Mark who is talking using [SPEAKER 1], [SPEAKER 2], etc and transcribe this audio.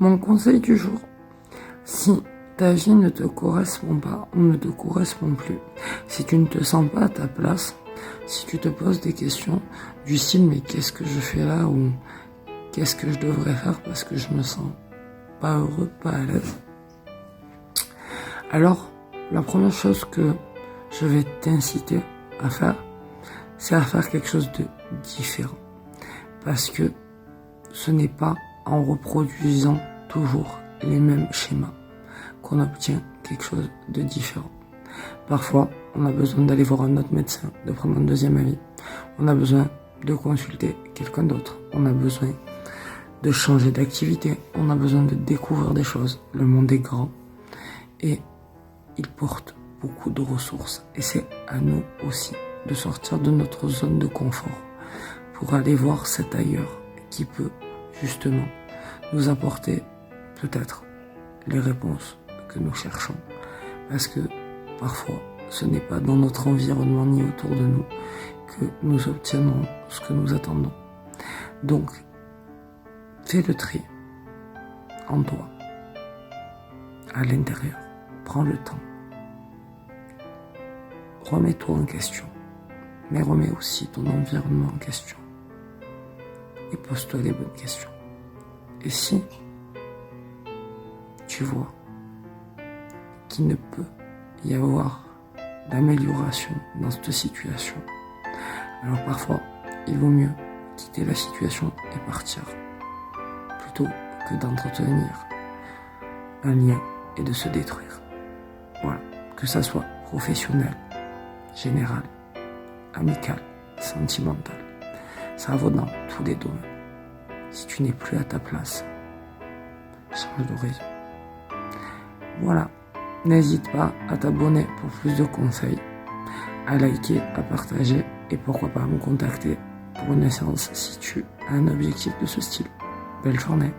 [SPEAKER 1] Mon conseil du jour, si ta vie ne te correspond pas ou ne te correspond plus, si tu ne te sens pas à ta place, si tu te poses des questions du style mais qu'est-ce que je fais là ou qu'est-ce que je devrais faire parce que je me sens pas heureux, pas à l'aise, alors la première chose que je vais t'inciter à faire, c'est à faire quelque chose de différent. Parce que ce n'est pas en reproduisant toujours les mêmes schémas qu'on obtient quelque chose de différent. Parfois, on a besoin d'aller voir un autre médecin, de prendre un deuxième avis. On a besoin de consulter quelqu'un d'autre. On a besoin de changer d'activité. On a besoin de découvrir des choses. Le monde est grand et il porte beaucoup de ressources. Et c'est à nous aussi de sortir de notre zone de confort pour aller voir cet ailleurs qui peut justement nous apporter peut-être les réponses que nous cherchons. Parce que parfois, ce n'est pas dans notre environnement ni autour de nous que nous obtiendrons ce que nous attendons. Donc, fais le tri en toi, à l'intérieur. Prends le temps. Remets-toi en question, mais remets aussi ton environnement en question. Et pose-toi les bonnes questions. Et si tu vois qu'il ne peut y avoir d'amélioration dans cette situation, alors parfois, il vaut mieux quitter la situation et partir, plutôt que d'entretenir un lien et de se détruire. Voilà, que ça soit professionnel, général, amical, sentimental, ça vaut dans tous les domaines. Si tu n'es plus à ta place, change d'horizon. Voilà, n'hésite pas à t'abonner pour plus de conseils, à liker, à partager et pourquoi pas à me contacter pour une séance si tu as un objectif de ce style. Belle journée.